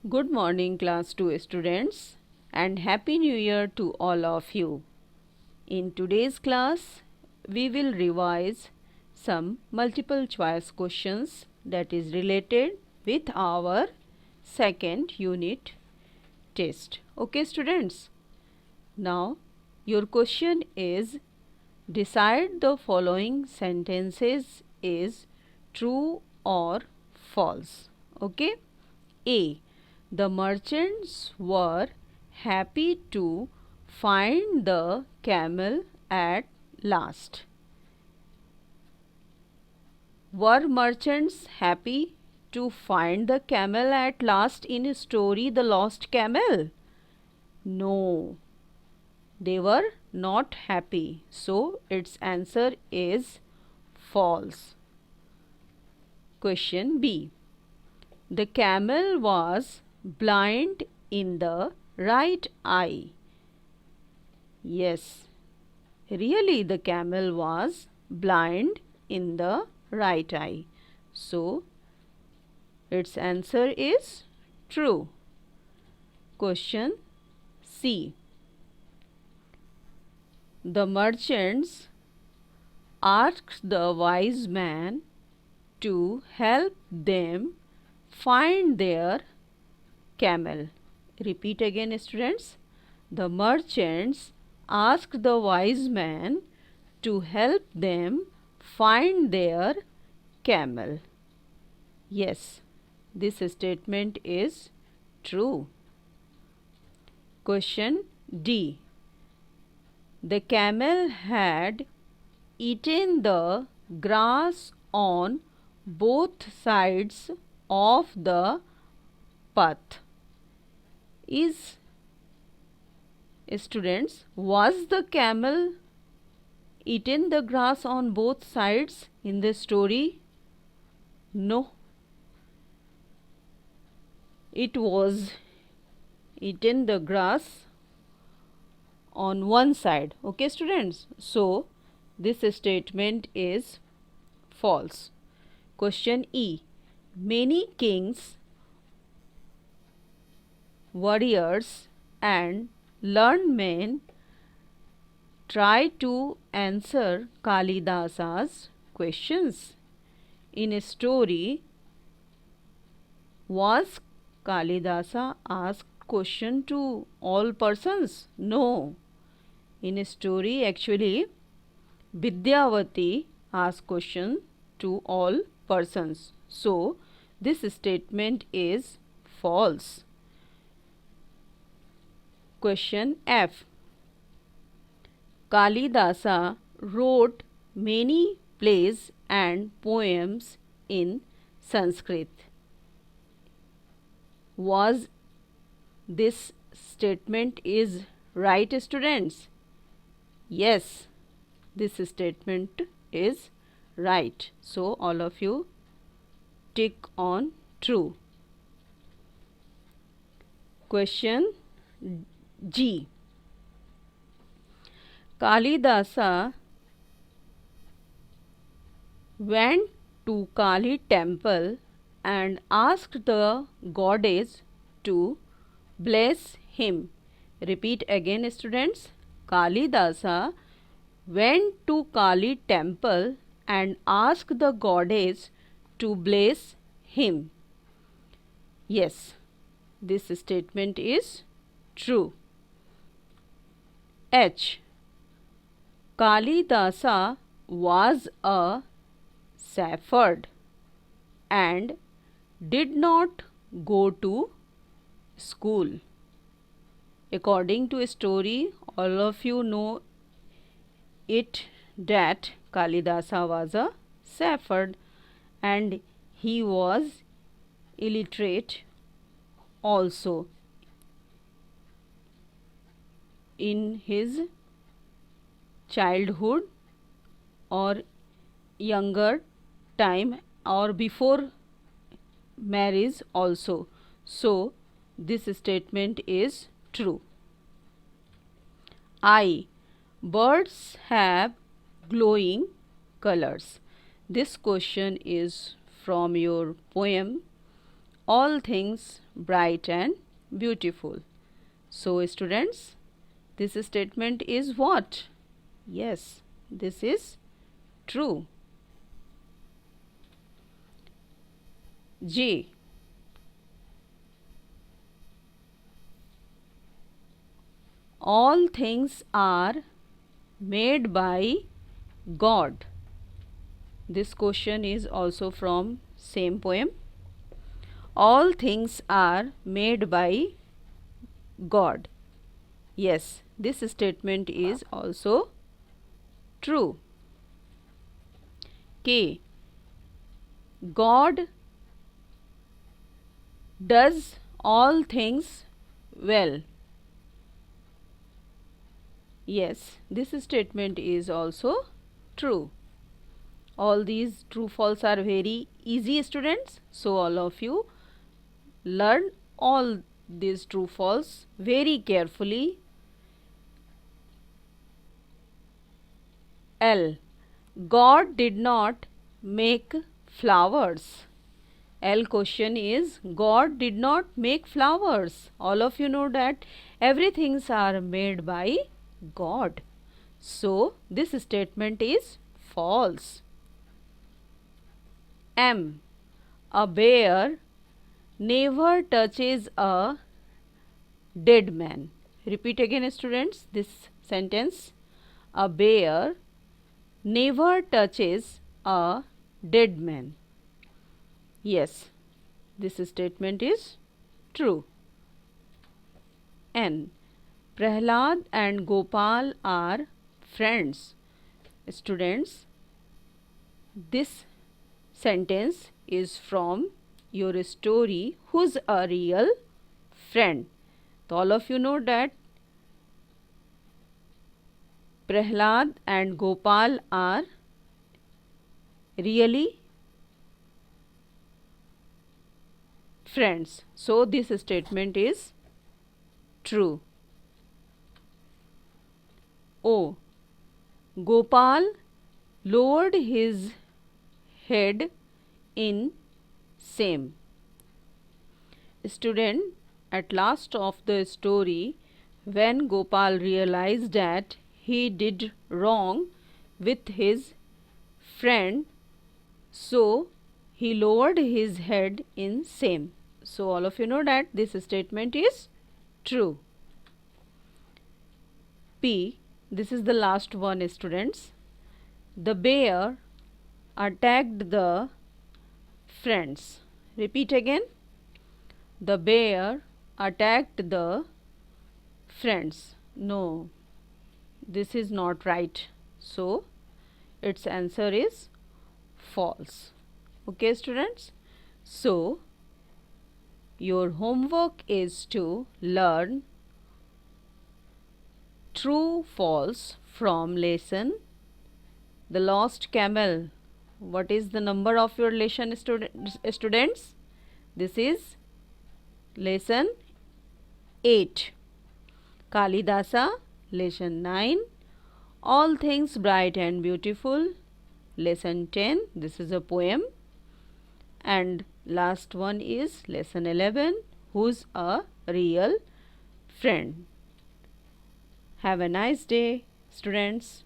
Good morning, class 2 students, and Happy New Year to all of you. In today's class, we will revise some multiple choice questions that is related with our second unit test. Okay, students? Now, your question is decide the following sentences is true or false. Okay? A. The merchants were happy to find the camel at last. Were merchants happy to find the camel at last in story The Lost Camel? No, they were not happy. So its answer is false. Question B. The camel was blind in the right eye. Yes, really the camel was blind in the right eye. So, its answer is true. Question C. The merchants asked the wise man to help them find their camel. Repeat again, students. The merchants asked the wise man to help them find their camel. Yes, this statement is true. Question D. The camel had eaten the grass on both sides of the path. Was the camel eaten the grass on both sides in the story? No. It was eaten the grass on one side. Okay, students? So, this statement is false. Question E. Many kings, warriors and learned men try to answer Kalidasa's questions. In a story, was Kalidasa asked question to all persons? No. In a story, actually, Vidyavati asked question to all persons. So, this statement is false. Question F. Kalidasa wrote many plays and poems in Sanskrit. Was this statement is right, students? Yes, this statement is right. So, all of you tick on true. Question G. Kalidasa went to Kali temple and asked the goddess to bless him. Repeat again, students. Kalidasa went to Kali temple and asked the goddess to bless him. Yes, this statement is true. H. Kalidasa was a shepherd and did not go to school. According to a story, all of you know it that Kalidasa was a shepherd and he was illiterate also. In his childhood or younger time or before marriage also. So, this statement is true. I. Birds have glowing colors. This question is from your poem all things bright and beautiful. So students, this statement is what? Yes, this is true. G. All things are made by God. This question is also from same poem. All things are made by God. Yes, this statement is also true. K. God does all things well. Yes, this statement is also true. All these true false are very easy students. So all of you learn all these true false very carefully. L. God did not make flowers. L question is God did not make flowers. All of you know that everything are made by God. So this statement is false. M. A bear never touches a dead man. Repeat again students this sentence. A bear never touches a dead man. Yes, this statement is true. N. Prahlad and Gopal are friends. Students, this sentence is from your story Who's a Real Friend. So all of you know that Prahlad and Gopal are really friends. So this statement is true. O. Gopal lowered his head in shame. Student, at last of the story, when Gopal realized that he did wrong with his friend, so he lowered his head in shame. So all of you know that this statement is true. P. This is the last one students. The bear attacked the friends. Repeat again. The bear attacked the friends. No, this is not right. So its answer is false. Okay students. So your homework is to learn true false from lesson The Lost Camel. What is the number of your lesson students? This is lesson 8. Kalidasa lesson 9. All Things Bright and Beautiful lesson 10. This is a poem. And last one is lesson 11. Who's a Real Friend? Have a nice day, students.